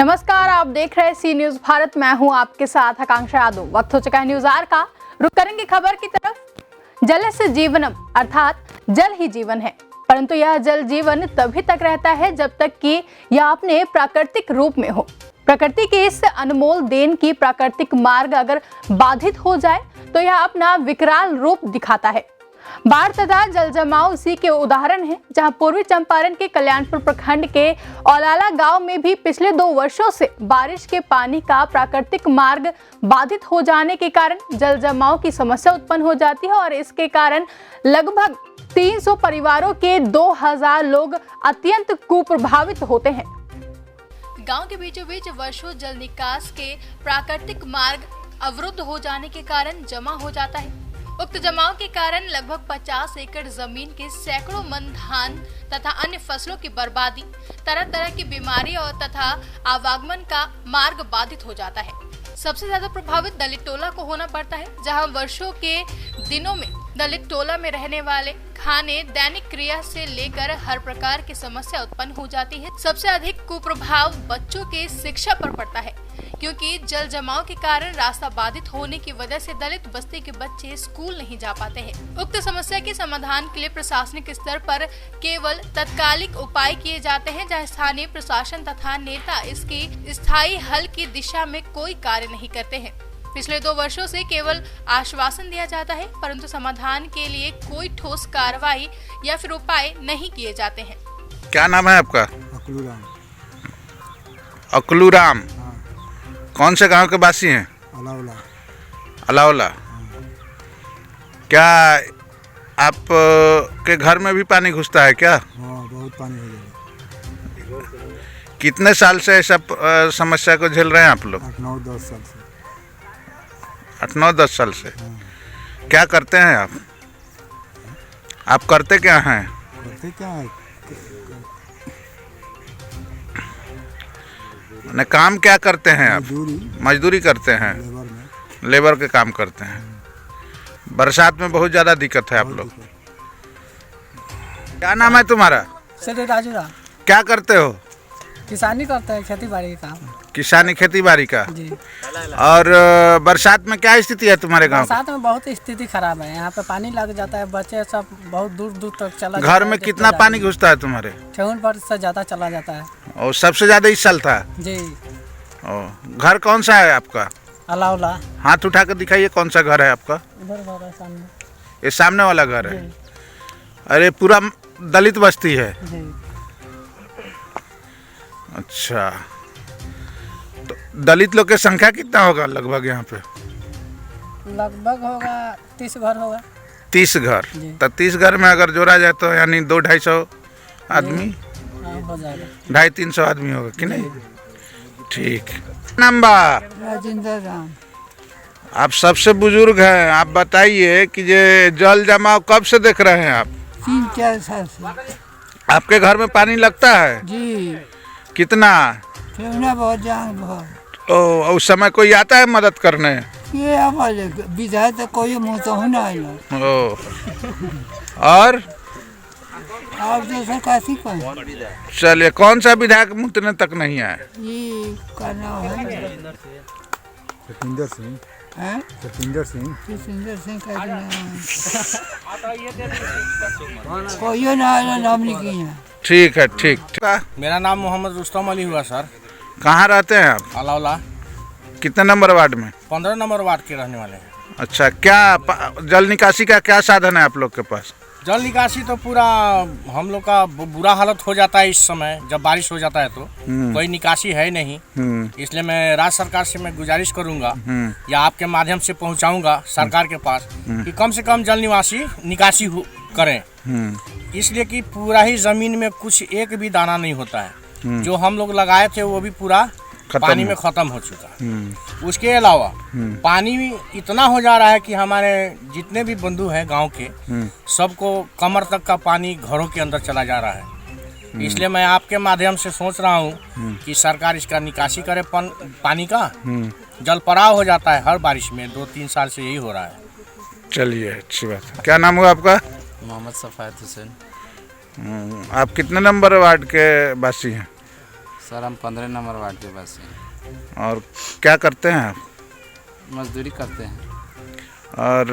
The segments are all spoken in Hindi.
नमस्कार, आप देख रहे हैं सी न्यूज भारत। मैं हूं आपके साथ आकांक्षा यादव। वक्त हो चुका है न्यूज आर का। रुक करेंगे खबर की तरफ। जल से जीवनम अर्थात जल ही जीवन है, परंतु यह जल जीवन तभी तक रहता है जब तक कि यह अपने प्राकृतिक रूप में हो। प्रकृति के इस अनमोल देन की प्राकृतिक मार्ग अगर बाधित हो जाए तो यह अपना विकराल रूप दिखाता है। बाढ़ तथा जल जमाव इसी के उदाहरण हैं, जहां पूर्वी चंपारण के कल्याणपुर प्रखंड के औलाला गांव में भी पिछले 2 वर्षों से बारिश के पानी का प्राकृतिक मार्ग बाधित हो जाने के कारण जल जमाव की समस्या उत्पन्न हो जाती है और इसके कारण लगभग 300 परिवारों के 2000 लोग अत्यंत कुप्रभावित होते हैं। गांव के बीचों बीच वर्षों जल निकास के प्राकृतिक मार्ग अवरुद्ध हो जाने के कारण जमा हो जाता है। उक्त जमाव के कारण लगभग 50 एकड़ जमीन के सैकड़ों मन धान तथा अन्य फसलों की बर्बादी, तरह तरह की बीमारी और तथा आवागमन का मार्ग बाधित हो जाता है। सबसे ज्यादा प्रभावित दलित टोला को होना पड़ता है, जहां वर्षों के दिनों में दलित टोला में रहने वाले खाने दैनिक क्रिया से लेकर हर प्रकार की समस्या उत्पन्न हो जाती है। सबसे अधिक कुप्रभाव बच्चों के शिक्षा पर पड़ता है, क्योंकि जल जमाव के कारण रास्ता बाधित होने की वजह से दलित बस्ती के बच्चे स्कूल नहीं जा पाते हैं। उक्त समस्या के समाधान के लिए प्रशासनिक स्तर पर केवल तात्कालिक उपाय किए जाते हैं, जहां स्थानीय प्रशासन तथा नेता इसकी स्थायी हल की दिशा में कोई कार्य नहीं करते हैं। पिछले 2 वर्षों से केवल आश्वासन दिया जाता है, परंतु समाधान के लिए कोई ठोस कार्रवाई या फिर उपाय नहीं किए जाते हैं। क्या नाम है आपका? अकलूराम। अकलूराम। कौन से गांव के वासी हैं? अलावला। अलावला। क्या आप के घर में भी पानी घुसता है क्या? हाँ, बहुत पानी हो गया। कितने साल से ऐसा समस्या को झेल रहे हैं आप लोग? 8-9-10 साल से। 8-9-10 साल से। क्या करते हैं आप? आप करते क्या हैं? करते क्या है? ने काम क्या करते हैं आप? मजदूरी करते हैं, लेबर में। लेबर के काम करते हैं। बरसात में बहुत ज़्यादा दिक्कत है आप लोग। क्या नाम है तुम्हारा? सर राजू राम। क्या करते हो? किसानी करते हैं, खेती बाड़ी का काम। किसानी खेती बाड़ी का। जी। और बरसात में क्या स्थिति है तुम्हारे गांव? बरसात में बहुत स्थिति खराब है। यहाँ पे पानी लग जाता है, बच्चे सब बहुत दूर दूर तक चला जाता है। घर में कितना पानी घुसता है तुम्हारे? 56% से ज्यादा चला जाता है। और सबसे ज्यादा इस साल था? जी। घर कौन सा है आपका? अलावला। हाथ उठा कर दिखाइए, कौन सा घर है आपका? इधर घर है सामने। ये सामने वाला घर है? अरे पूरा दलित बस्ती है। जी। अच्छा, तो दलित लोग की संख्या कितना होगा लगभग यहाँ पे? लगभग होगा 30 घर होगा। 30 घर। जी। तो 30 घर में अगर जोड़ा जाए तो यानी 200-250 आदमी, हाँ, हो जाएगा। 250-300 आदमी होगा कि नहीं? ठीक। नंबर राजेंद्र राम। आप सबसे बुजुर्ग हैं, आप बताइए कि ये जल जमाव कब से देख रहे हैं आप? 3-4 साल से। आपके घर में पानी लगता है? जी। कितना? बहुत जान बहुत। ओ, उस समय कोई आता है मदद करने? ये विधायक तो कोई मुँह तो होना है। ओ, और आप जैसा काशी का चलिए, कौन सा विधायक मुतने तक नहीं आए? ये करना है। सतिंदर सिंह। हैं? सतिंदर सिंह। सुंदर सिंह का कोई ना नाम लिखी है। ठीक है, ठीक। मेरा नाम मोहम्मद रुस्तम अली हुआ सर। कहाँ रहते हैं आप? अलावला। कितने नंबर वार्ड में? 15 नंबर वार्ड के रहने वाले हैं। अच्छा, क्या जल निकासी का क्या साधन है आप लोग के पास? जल निकासी तो पूरा हम लोग का बुरा हालत हो जाता है इस समय, जब बारिश हो जाता है तो कोई निकासी है नहीं। इसलिए मैं राज्य सरकार से मैं गुजारिश करूंगा या आपके माध्यम से पहुंचाऊंगा सरकार के पास कि कम से कम जल निकासी करें। इसलिए कि पूरा ही जमीन में कुछ एक भी दाना नहीं होता है। जो हम लोग लगाए थे वो भी पूरा पानी में खत्म हो चुका। उसके अलावा पानी इतना हो जा रहा है कि हमारे जितने भी बंधु हैं गांव के सबको कमर तक का पानी घरों के अंदर चला जा रहा है। इसलिए मैं आपके माध्यम से सोच रहा हूं कि सरकार इसका निकासी करे पानी का। जल पड़ाव हो जाता है हर बारिश में, 2-3 साल से यही हो रहा है। चलिए, अच्छी बात है। क्या नाम हुआ आपका? मोहम्मद सफ़ायत हुसैन। आप कितने नंबर वार्ड के वासी हैं? सर हम 15 नंबर वार्ड के पास हैं। और क्या करते हैं आप? मजदूरी करते हैं। और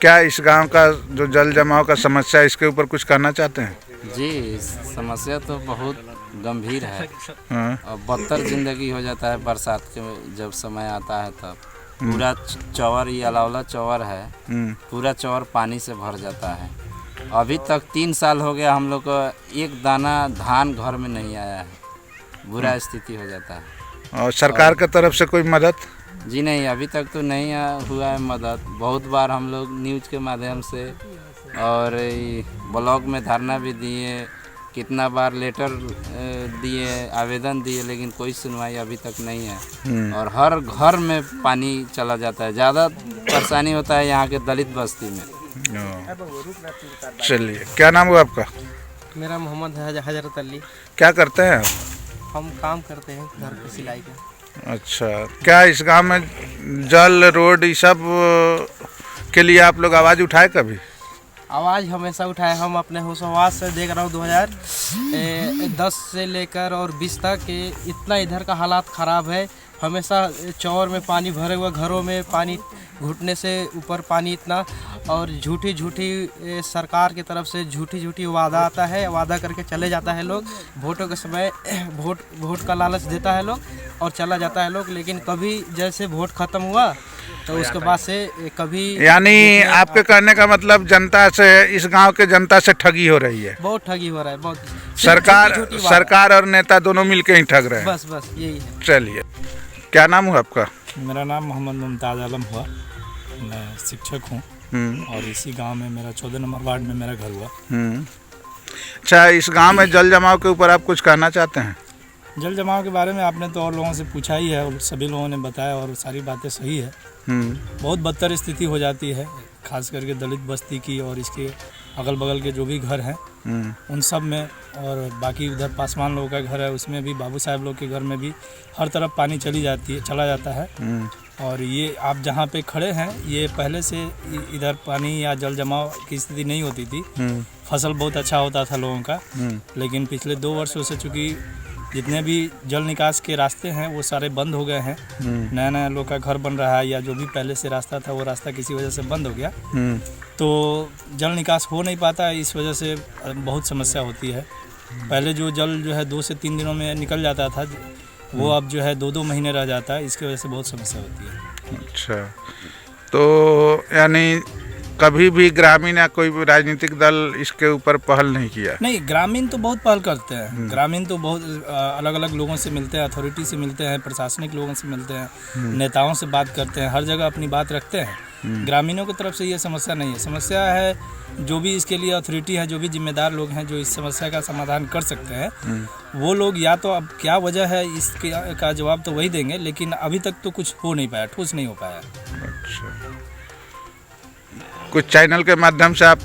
क्या इस गांव का जो जल जमाव का समस्या है, इसके ऊपर कुछ कहना चाहते हैं? जी, समस्या तो बहुत गंभीर है हाँ। और बदतर ज़िंदगी हो जाता है बरसात के जब समय आता है तब। पूरा चौर, ये अलावला चौर है, पूरा चौर पानी से भर जाता है। अभी तक 3 साल हो गया हम लोग को एक दाना धान घर में नहीं आया है। बुरा स्थिति हो जाता है। और सरकार की तरफ से कोई मदद? जी नहीं, अभी तक तो नहीं हुआ है मदद। बहुत बार हम लोग न्यूज़ के माध्यम से और ब्लॉक में धरना भी दिए, कितना बार लेटर दिए, आवेदन दिए, लेकिन कोई सुनवाई अभी तक नहीं है। और हर घर में पानी चला जाता है। ज़्यादा परेशानी होता है यहाँ के दलित बस्ती में। चलिए, क्या नाम हुआ आपका? मेरा मोहम्मद हजरत अली। क्या करते हैं आप? हम काम करते हैं घर की सिलाई का। अच्छा, क्या इस गांव में जल, रोड, ये सब के लिए आप लोग आवाज़ उठाए कभी? आवाज़ हमेशा उठाए। हम अपने होशवास से देख रहा हूँ 2010 से लेकर और 20 तक इतना इधर का हालात ख़राब है। हमेशा चौर में पानी भरे हुए, घरों में पानी घुटने से ऊपर पानी इतना, और झूठी सरकार की तरफ से झूठी वादा आता है, वादा करके चले जाता है लोग। वोटों के समय वोट का लालच देता है लोग और चला जाता है लोग, लेकिन कभी जैसे वोट ख़त्म हुआ तो उसके बाद से कभी, यानी आपके कहने का मतलब जनता से, इस गांव के जनता से ठगी हो रही है? बहुत ठगी हो रहा है, बहुत। सरकार और नेता दोनों मिलके ही ठग रहे हैं। बस यही है। चलिए, क्या नाम हुआ आपका? मेरा नाम मोहम्मद मुमताज़ आलम हुआ। मैं शिक्षक हूँ और इसी गांव में मेरा 14 नंबर वार्ड में मेरा घर हुआ। अच्छा, इस गांव में जल जमाव के ऊपर आप कुछ कहना चाहते हैं? जल जमाव के बारे में आपने तो और लोगों से पूछा ही है और सभी लोगों ने बताया और सारी बातें सही है। बहुत बदतर स्थिति हो जाती है, खास करके दलित बस्ती की और इसके अगल बगल के जो भी घर हैं उन सब में, और बाकी उधर पासवान लोगों का घर है उसमें भी, बाबू साहब लोग के घर में भी हर तरफ पानी चला जाता है। और ये आप जहाँ पे खड़े हैं, ये पहले से इधर पानी या जल जमाव की स्थिति नहीं होती थी। फसल बहुत अच्छा होता था लोगों का, लेकिन पिछले 2 वर्षों से चूँकि जितने भी जल निकास के रास्ते हैं वो सारे बंद हो गए हैं। नया लोग का घर बन रहा है या जो भी पहले से रास्ता था वो रास्ता किसी वजह से बंद हो गया, तो जल निकास हो नहीं पाता। इस वजह से बहुत समस्या होती है। पहले जो जल जो है 2 से 3 दिनों में निकल जाता था, वो अब जो है 2-2 महीने रह जाता है। इसकी वजह से बहुत समस्या होती है। अच्छा, तो यानी कभी भी ग्रामीण या कोई भी राजनीतिक दल इसके ऊपर पहल नहीं किया? नहीं, ग्रामीण तो बहुत पहल करते हैं। ग्रामीण तो बहुत अलग अलग लोगों से मिलते हैं, अथॉरिटी से मिलते हैं, प्रशासनिक लोगों से मिलते हैं, नेताओं से बात करते हैं, हर जगह अपनी बात रखते हैं। ग्रामीणों की तरफ से ये समस्या नहीं है। समस्या है जो भी इसके लिए अथॉरिटी है, जो भी जिम्मेदार लोग हैं जो इस समस्या का समाधान कर सकते हैं, वो लोग या तो अब क्या वजह है इसके का जवाब तो वही देंगे, लेकिन अभी तक तो कुछ हो नहीं पाया, ठोस नहीं हो पाया। अच्छा, कुछ चैनल के माध्यम से आप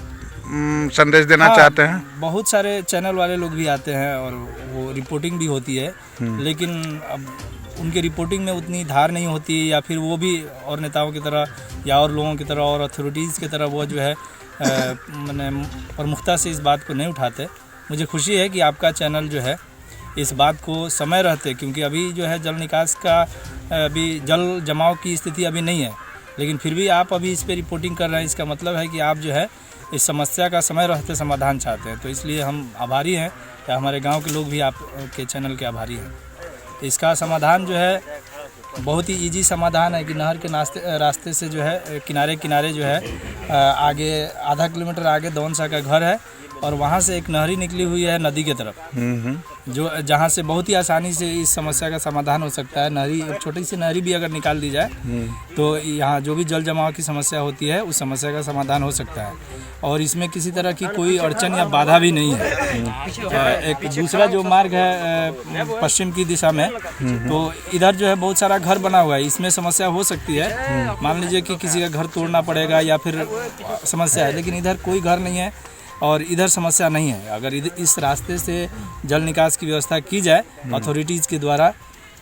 संदेश देना चाहते हैं? बहुत सारे चैनल वाले लोग भी आते हैं और वो रिपोर्टिंग भी होती है, लेकिन अब उनकी रिपोर्टिंग में उतनी धार नहीं होती, या फिर वो भी और नेताओं की तरह या और लोगों की तरह और अथॉरिटीज़ की तरह वो जो है मैंने प्रमुखता से इस बात को नहीं उठाते। मुझे खुशी है कि आपका चैनल जो है इस बात को समय रहते, क्योंकि अभी जो है जल निकास का अभी जल जमाव की स्थिति अभी नहीं है, लेकिन फिर भी आप अभी इस पे रिपोर्टिंग कर रहे हैं। इसका मतलब है कि आप जो है इस समस्या का समय रहते समाधान चाहते हैं। तो इसलिए हम आभारी हैं, या हमारे गांव के लोग भी आपके चैनल के आभारी हैं। इसका समाधान जो है बहुत ही इजी समाधान है कि नहर के रास्ते से जो है किनारे जो है आगे आधा किलोमीटर आगे दौनसा का घर है, और वहाँ से एक नहरी निकली हुई है नदी की तरफ, जो जहाँ से बहुत ही आसानी से इस समस्या का समाधान हो सकता है। नहरी, एक छोटी सी नहरी भी अगर निकाल दी जाए तो यहाँ जो भी जल जमाव की समस्या होती है उस समस्या का समाधान हो सकता है, और इसमें किसी तरह की कोई अड़चन या बाधा भी नहीं है। एक दूसरा जो मार्ग है पश्चिम की दिशा में, तो इधर जो है बहुत सारा घर बना हुआ है, इसमें समस्या हो सकती है। मान लीजिए कि किसी का घर तोड़ना पड़ेगा या फिर समस्या है, लेकिन इधर कोई घर नहीं है और इधर समस्या नहीं है। अगर इस रास्ते से जल निकास की व्यवस्था की जाए अथॉरिटीज़ के द्वारा,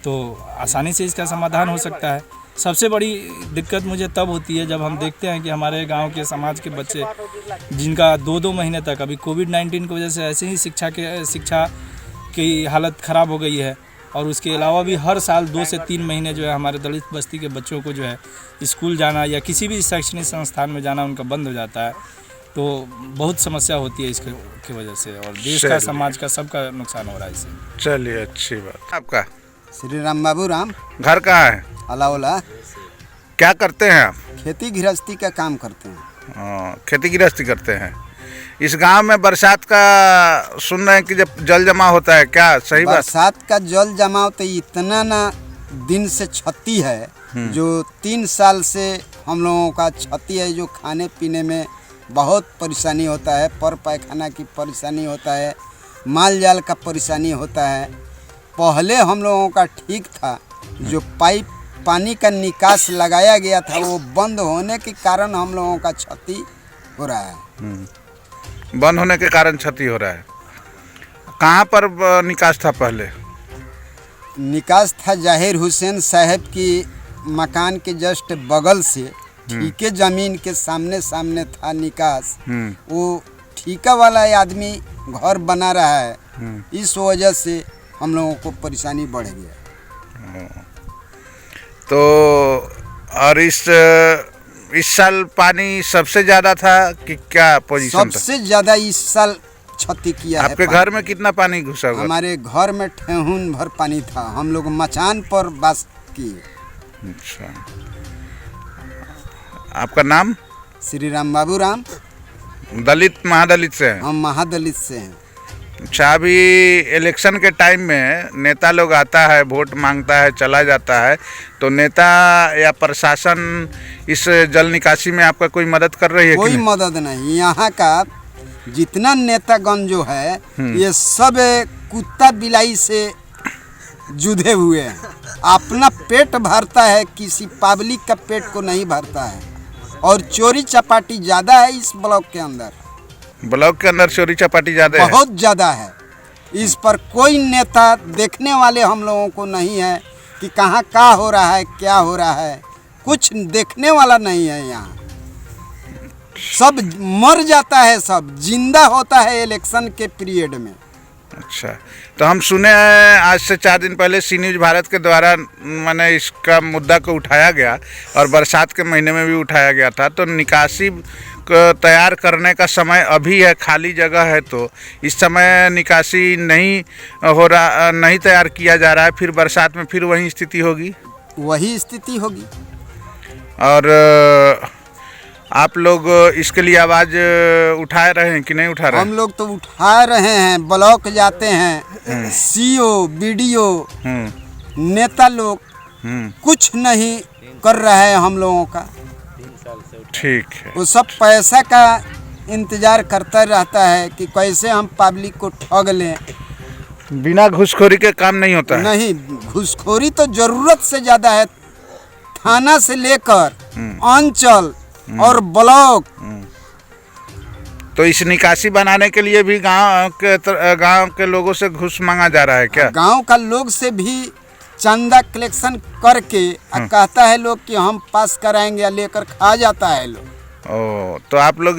तो आसानी से इसका समाधान हो सकता है। सबसे बड़ी दिक्कत मुझे तब होती है जब हम देखते हैं कि हमारे गांव के समाज के बच्चे जिनका 2-2 महीने तक, अभी कोविड-19 की वजह से ऐसे ही शिक्षा की हालत ख़राब हो गई है। और उसके अलावा भी हर साल 2 से 3 महीने जो है हमारे दलित बस्ती के बच्चों को जो है स्कूल जाना या किसी भी शैक्षणिक संस्थान में जाना उनका बंद हो जाता है। तो बहुत समस्या होती है इसकी वजह से, और देश का, समाज का, सबका नुकसान हो रहा है इससे। चलिए, अच्छी बात। आपका श्री राम बाबू राम, घर कहाँ है? अलावला। क्या करते हैं आप? खेती गृहस्थी का काम करते हैं। खेती गृहस्थी करते हैं। इस गांव में बरसात का सुन रहे हैं कि जब जल जमा होता है, क्या सही बात? बरसात का जल जमाव तो इतना ना दिन से क्षति है, जो 3 साल से हम लोगों का क्षति है, जो खाने पीने में बहुत परेशानी होता है, पर पैखाना की परेशानी होता है, माल जाल का परेशानी होता है। पहले हम लोगों का ठीक था, जो पाइप पानी का निकास लगाया गया था वो बंद होने के कारण हम लोगों का क्षति हो रहा है। बंद होने के कारण क्षति हो रहा है। कहाँ पर निकास था पहले? निकास था जाहिर हुसैन साहब की मकान के जस्ट बगल से, ठीके ज़मीन के सामने सामने था निकास। वो ठीका वाला आदमी घर बना रहा है, इस वजह से हम लोगों को परेशानी बढ़ गया। तो और इस साल पानी सबसे ज़्यादा था कि क्या पोजीशन था? सबसे ज़्यादा इस साल क्षति किया है। आपके घर में कितना पानी घुसा हुआ? हमारे घर में ठेहुन भर पानी था। हम लोग मचान पर बस किए। अच्छा, आपका नाम? श्री राम बाबू राम। दलित महादलित से हैं? हम महादलित से हैं। अच्छा, अभी इलेक्शन के टाइम में नेता लोग आता है, वोट मांगता है, चला जाता है, तो नेता या प्रशासन इस जल निकासी में आपका कोई मदद कर रही है? कोई मदद नहीं। यहाँ का जितना नेतागण जो है ये सब कुत्ता बिलाई से जुधे हुए हैं। अपना पेट भरता है, किसी पब्लिक का पेट को नहीं भरता है। और चोरी चपाटी ज़्यादा है इस ब्लॉक के अंदर। ब्लॉक के अंदर चोरी चपाटी ज़्यादा है? बहुत ज़्यादा है। इस पर कोई नेता देखने वाले हम लोगों को नहीं है कि कहाँ क्या हो रहा है, क्या हो रहा है, कुछ देखने वाला नहीं है। यहाँ सब मर जाता है, सब जिंदा होता है इलेक्शन के पीरियड में। अच्छा, तो हम सुने हैं आज से 4 दिन पहले सी न्यूज़ भारत के द्वारा मैंने इसका मुद्दा को उठाया गया और बरसात के महीने में भी उठाया गया था। तो निकासी को तैयार करने का समय अभी है, खाली जगह है, तो इस समय निकासी नहीं हो रहा, नहीं तैयार किया जा रहा है, फिर बरसात में फिर वही स्थिति होगी? वही स्थिति होगी। और आप लोग इसके लिए आवाज़ उठा रहे हैं कि नहीं उठा रहे हैं? हम लोग तो उठा रहे हैं, ब्लॉक जाते हैं, सीओ बीडीओ नेता लोग कुछ नहीं कर रहा है हम लोगों का। ठीक है। वो सब पैसा का इंतजार करता रहता है कि कैसे हम पब्लिक को ठग लें। बिना घूसखोरी के काम नहीं होता है? नहीं, घूसखोरी तो जरूरत से ज़्यादा है। थाना से लेकर अंचल और ब्लॉक। तो इस निकासी बनाने के लिए भी गांव के लोगों से घूस मांगा जा रहा है क्या? गांव का लोग से भी चंदा कलेक्शन करके कहता है लोग कि हम पास कराएंगे, लेकर खा जाता है लोग। तो आप लोग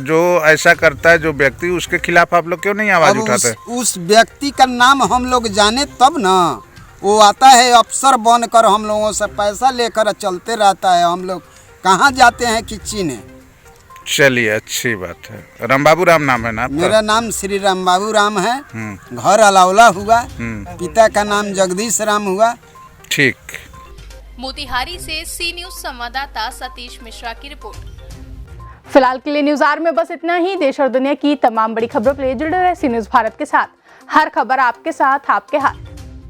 जो ऐसा करता है जो व्यक्ति, उसके खिलाफ आप लोग क्यों नहीं आवाज उठाते? उस व्यक्ति का नाम हम लोग जाने तब ना। वो आता है अफसर बनकर हम लोगों से पैसा लेकर चलते रहता है। हम लोग कहाँ जाते हैं कि चीने। चलिए, अच्छी बात है। रामबाबू राम नाम है ना आपका? मेरा नाम श्री रामबाबू राम है। घर अलावला हुआ। पिता का नाम जगदीश राम हुआ। ठीक। मोतिहारी से सी न्यूज़ संवाददाता सतीश मिश्रा की रिपोर्ट। फिलहाल के लिए न्यूज़ आवर में बस इतना ही। देश और दुनिया की तमाम बड़ी खबरों के लिए जुड़े रहे सी न्यूज़ भारत के साथ। हर खबर आपके साथ, आपके हाथ।